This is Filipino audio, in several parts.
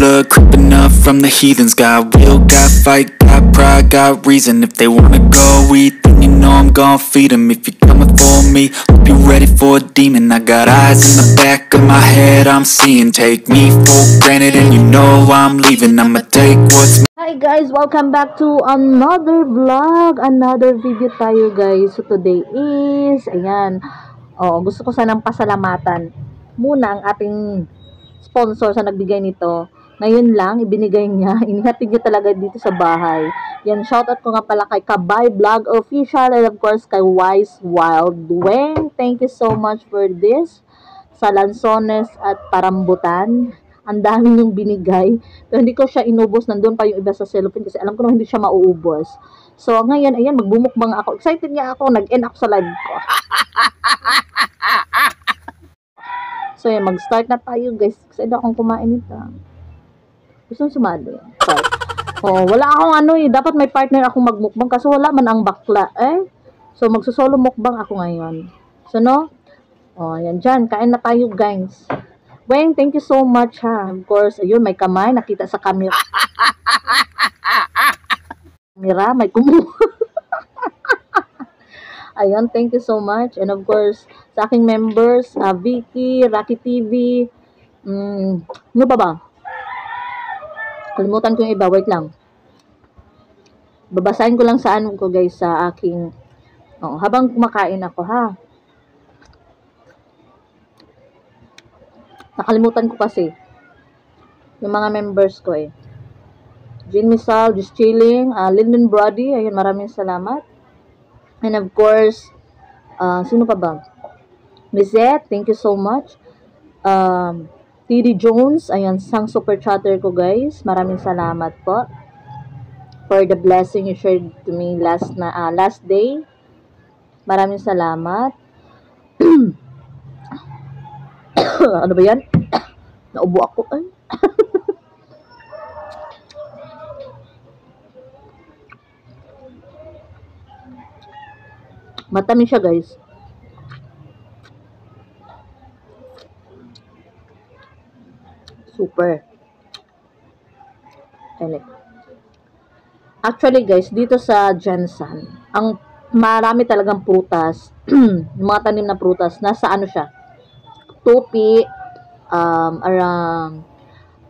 blood creeping up from the heathens. Got will, got fight, got pride, got reason. If they wanna go eat, then you know I'm gon' feed them. If you're coming for me, hope you're ready for a demon. I got eyes in the back of my head, I'm seeing. Take me for granted and you know I'm leaving. I'ma take what's Hi guys, welcome back to another vlog, another video tayo guys. So today is, ayan, gusto ko sanang pasalamatan muna ang ating sponsor sa nagbigay nito. Ngayon lang, ibinigay niya, inihatid niya talaga dito sa bahay. Yan, shoutout ko nga pala kay Kabay Vlog Official and of course kay Wise Wild Weng. Thank you so much for this. Sa lansones at parambutan. Ang dami niyong binigay. Pero hindi ko siya inubos. Nandun pa yung iba sa cellophane kasi alam ko na hindi siya mauubos. So, ngayon, ayan, magbumukbang ako. Excited nga ako. Nag-end ako sa live ko. So, ayan, mag-start na tayo, guys. Excited akong kumain nito. Gusto nyo sumali? Start. Wala akong dapat may partner akong magmukbang kasi wala man ang bakla, eh. So, magsusolo mukbang ako ngayon. So, no? Ayan, dyan. Kain na tayo, guys. Weng, thank you so much ha. Of course, ayun, may kamay, nakita sa camera. Camera, may kumu. Ayun, thank you so much. And of course, sa aking members, Vicky, Rocky TV, ano ba? Kalimutan ko yung iba, wait lang. Babasahin ko lang sa ko guys, sa aking, habang kumakain ako ha. Nakalimutan ko kasi yung mga members ko eh. Jean Misal, Just Chilling, Lyndon Brody, ayun, maraming salamat. And of course, sino pa ba? Lizette, thank you so much. TD Jones, ayun, sang super chatter ko guys. Maraming salamat po for the blessing you shared to me last day. Maraming salamat. Ano ba yan? Naubo ako. Ay. Matamis siya guys. Super. Actually guys, dito sa Jensen, ang marami talagang prutas, mga tanim na prutas, nasa siya? Tupi,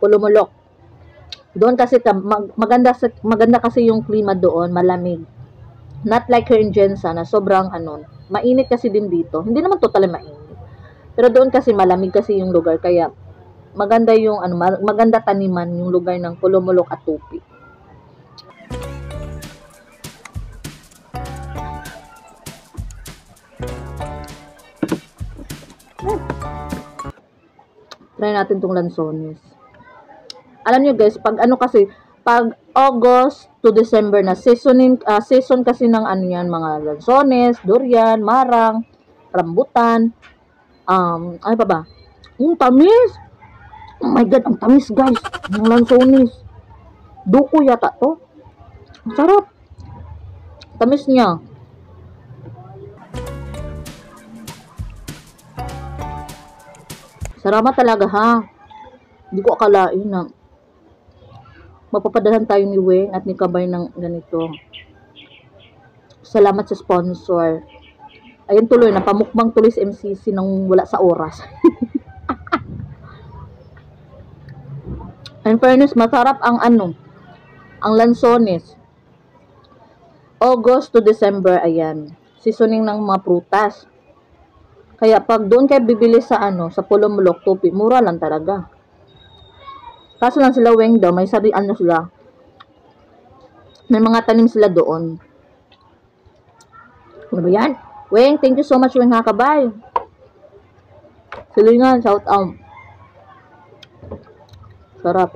Pulumulok. Doon kasi maganda kasi yung klima doon, malamig. Not like here in Jensen na sobrang mainit kasi din dito. Hindi naman totally mainit. Pero doon kasi malamig kasi yung lugar kaya maganda yung maganda taniman yung lugar ng Pulumulok at Tupi. Try natin tong lansones. Alam nyo guys, pag pag August to December na season kasi ng yan, mga lansones, durian, marang, rambutan, ano pa ba? Yung tamis! Oh my god, ang tamis guys! Yung lansones. Duko yata to. Ang sarap. Tamis niya. Salamat talaga ha. Hindi ko akalain na mapapadahan tayo ni Weng at ni Kabay ng ganito. Salamat sa sponsor. Ayun tuloy, napamukbang tuloy sa MCC nang wala sa oras. In fairness, masarap ang ang lansones. August to December, ayan. Seasoning ng mga prutas. Kaya pag doon kayo bibili sa sa Pulumulok, Tupi, mura lang talaga. Kaso lang sila Weng daw, may sila. May mga tanim sila doon. Ano ba yan? Weng, thank you so much Weng Hakabay. Silingan, shout out. Sarap.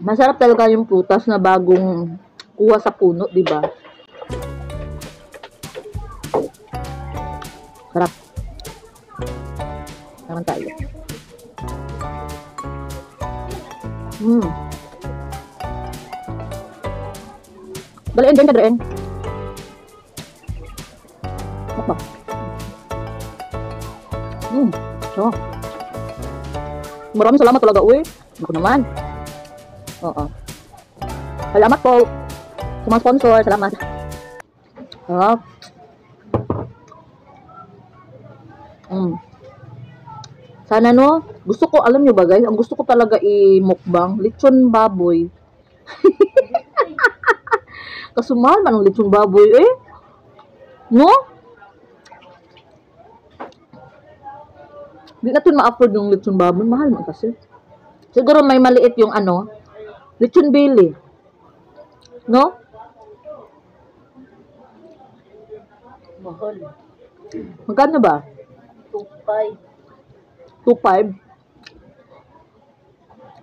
Masarap talaga yung prutas na bagong kuha sa puno, di ba? Sarap. Naman tayo. Baliin din ka rin. So, maraming salamat talaga, uy. Ako naman. Oo. Salamat po sa mga sponsor. Salamat. Sarap. Sana no, gusto ko, alam nyo ba guys, ang gusto ko talaga i-mukbang, lechon baboy. Kasumahal man ang lechon baboy eh. No? Hindi natin ma-afford yung lechon baboy, mahal man kasi. Siguro may maliit yung ano, lechon bili. No? Mahal. Magkano ba? 2.5. 2.5.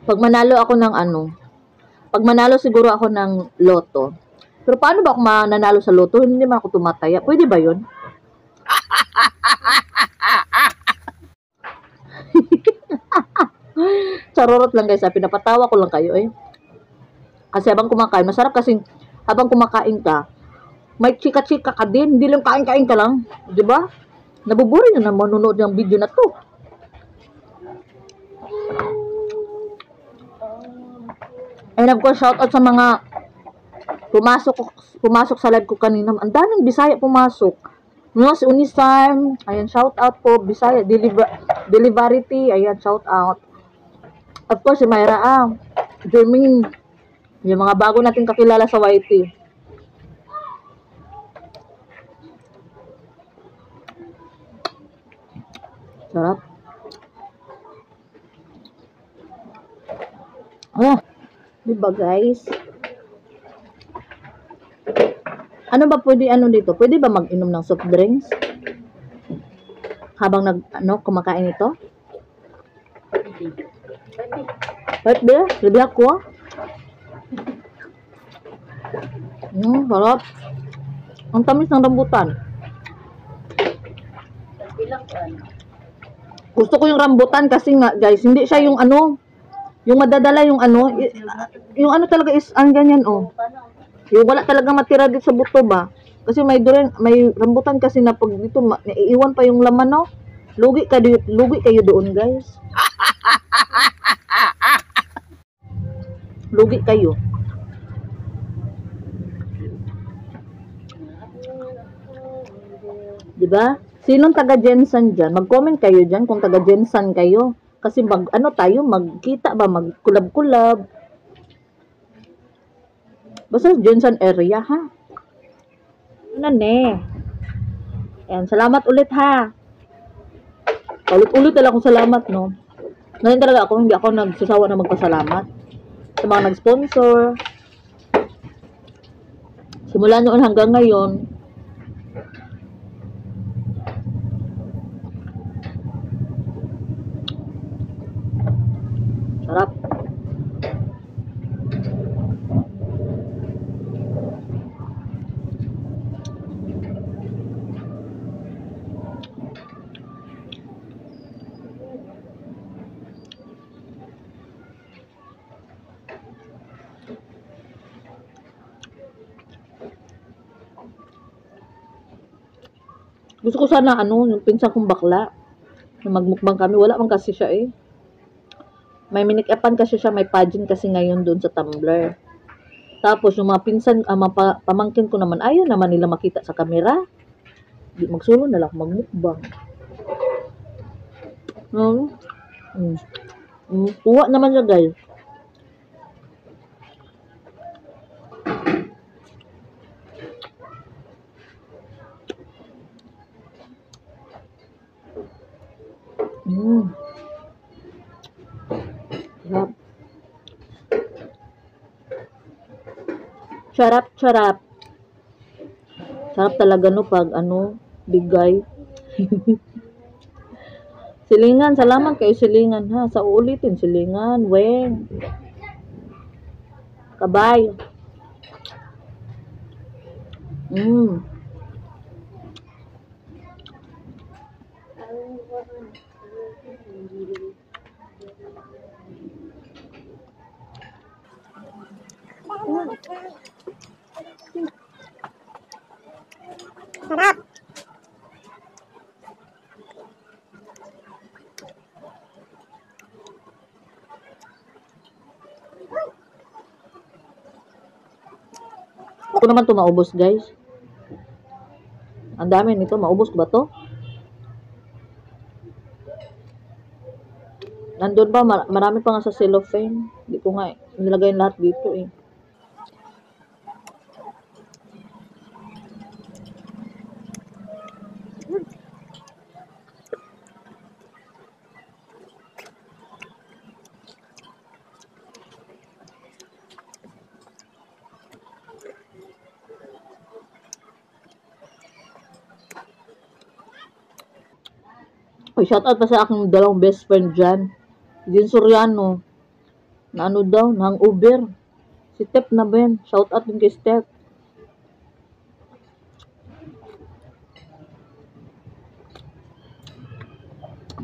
Pag manalo ako ng ano, pag manalo siguro ako ng loto. Pero paano ba ako mananalo sa loto? Hindi man ako tumataya. Pwede ba yun? Charorot lang guys, pinapatawa ko lang kayo eh. Kasi habang kumakain, masarap kasi habang kumakain ka, may chika-chika ka din. Hindi lang kain-kain ka lang. Diba? Nabuburin na manonood ng video na to. And of course, shout out sa mga pumasok sa live ko kanina. Ang daming Bisaya pumasok. No, si Unisarm, ayan, shout out po. Bisaya, Deliverity, ayan, shout out. Of course, si Mayra, Jermaine, yung mga bago nating kakilala sa YT. Sarap. Diba guys? Ano ba pwede dito? Pwede ba mag-inom ng soft drinks? Habang kumakain ito? Pwede. Pwede ako. Sarap. Ang tamis ng rambutan. Gusto ko yung rambutan kasi nga guys, hindi siya yung yung madadala yung yung talaga is ang ganyan oh. Yung wala talaga matira dito sa buto ba? Kasi may rambutan kasi na pag dito naiiwan pa yung laman no. Lugi kayo doon guys. Lugi kayo. Diba? Sinong taga Jensen dyan? Mag-comment kayo dyan kung taga Jensen kayo. Kasi magkita ba? Mag-kulab-kulab. Basta Jensen area, ha? Ano ne? Ayan, salamat ulit, ha? Ulit-ulit talaga akong salamat, no? Ngayon talaga hindi ako nagsasawa na magpasalamat. Sa mga nag-sponsor. Simula noon hanggang ngayon, sarap. Gusto ko sana yung pinsan kong bakla na magmukbang kami. Wala man kasi siya eh. May minik-upan kasi siya, may pageant kasi ngayon doon sa Tumblr. Tapos yung mga pinsan, pamangkin ko naman, ayaw naman nila makita sa camera. Di magsulo na lang magmukbang. Uwa naman siya guys. Sarap. Sarap talaga no pag bigay. Silingan, salamat kayo silingan ha. Sa uulitin silingan, weng. Kabay. Sarap. ko naman to maubos, guys. Ang dami nito. Maubos ko ba to? Nandun pa, marami pa nga sa cellophane. Hindi ko nga nilagay lahat dito eh. Ay, shoutout pa sa aking dalawang best friend dyan. Jin Soriano. Na ano daw, na Uber. Si Step na ba yan? Shoutout din kay Step.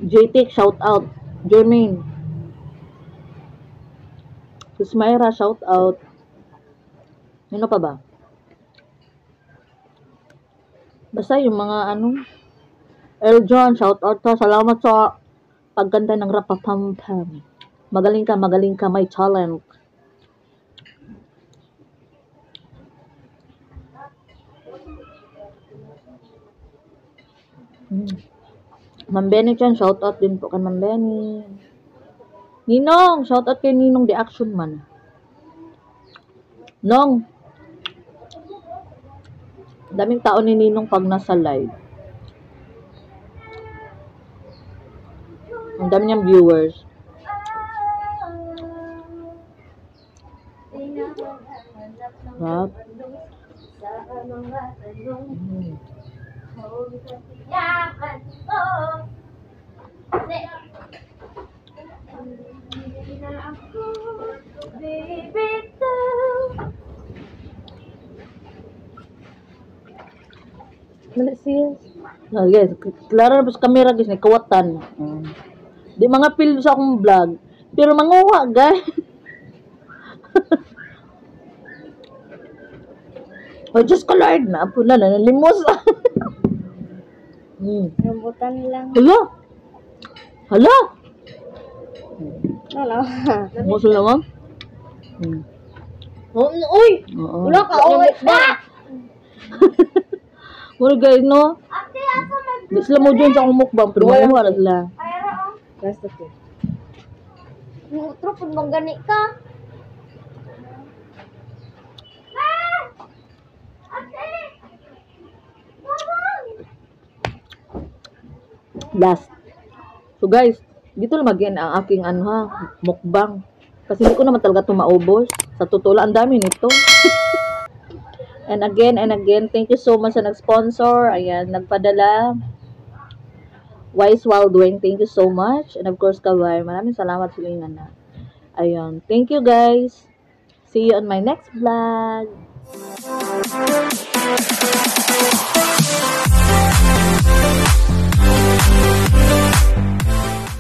JTech, shoutout. Jermaine. Susmaira, shoutout. Ano pa ba? Basta yung mga ano, Eljon, shout out ka. Salamat sa pagganda ng Rapapampam. Magaling ka, may talent. Ma'am Benny dyan, shout out din po kay Ma'am Benny. Ninong, shout out kay Ninong the Action Man. Nong, daming tao ni Ninong pag nasa live. Ang dami niyang viewers. Rap. Guys, klaro na sa camera guys, kawatan. Di mga feel sa akong vlog. Pero manguha, guys. Oh, just colored na. Pula na, nalimos. Rambutan lang. Hala? Hala? Wala. Limos lang, ma'am? Uy! Wala ka, uy! Well, guys, no? Di sila mo dyan sa akong mukbang. Pero manguha na sila. Basta ko. Utro, pag manggani ka. Last. So guys, dito lang mag-end ang aking ano ha, mukbang. Kasi hindi ko naman talaga ito maubos. Sa totoo lang, ang dami nito. And again, thank you so much sa nag-sponsor. Ayan, nagpadala. Wise While Doing, thank you so much. And of course, Kawai, maraming salamat sa inyo na. Ayun, thank you guys. See you on my next vlog.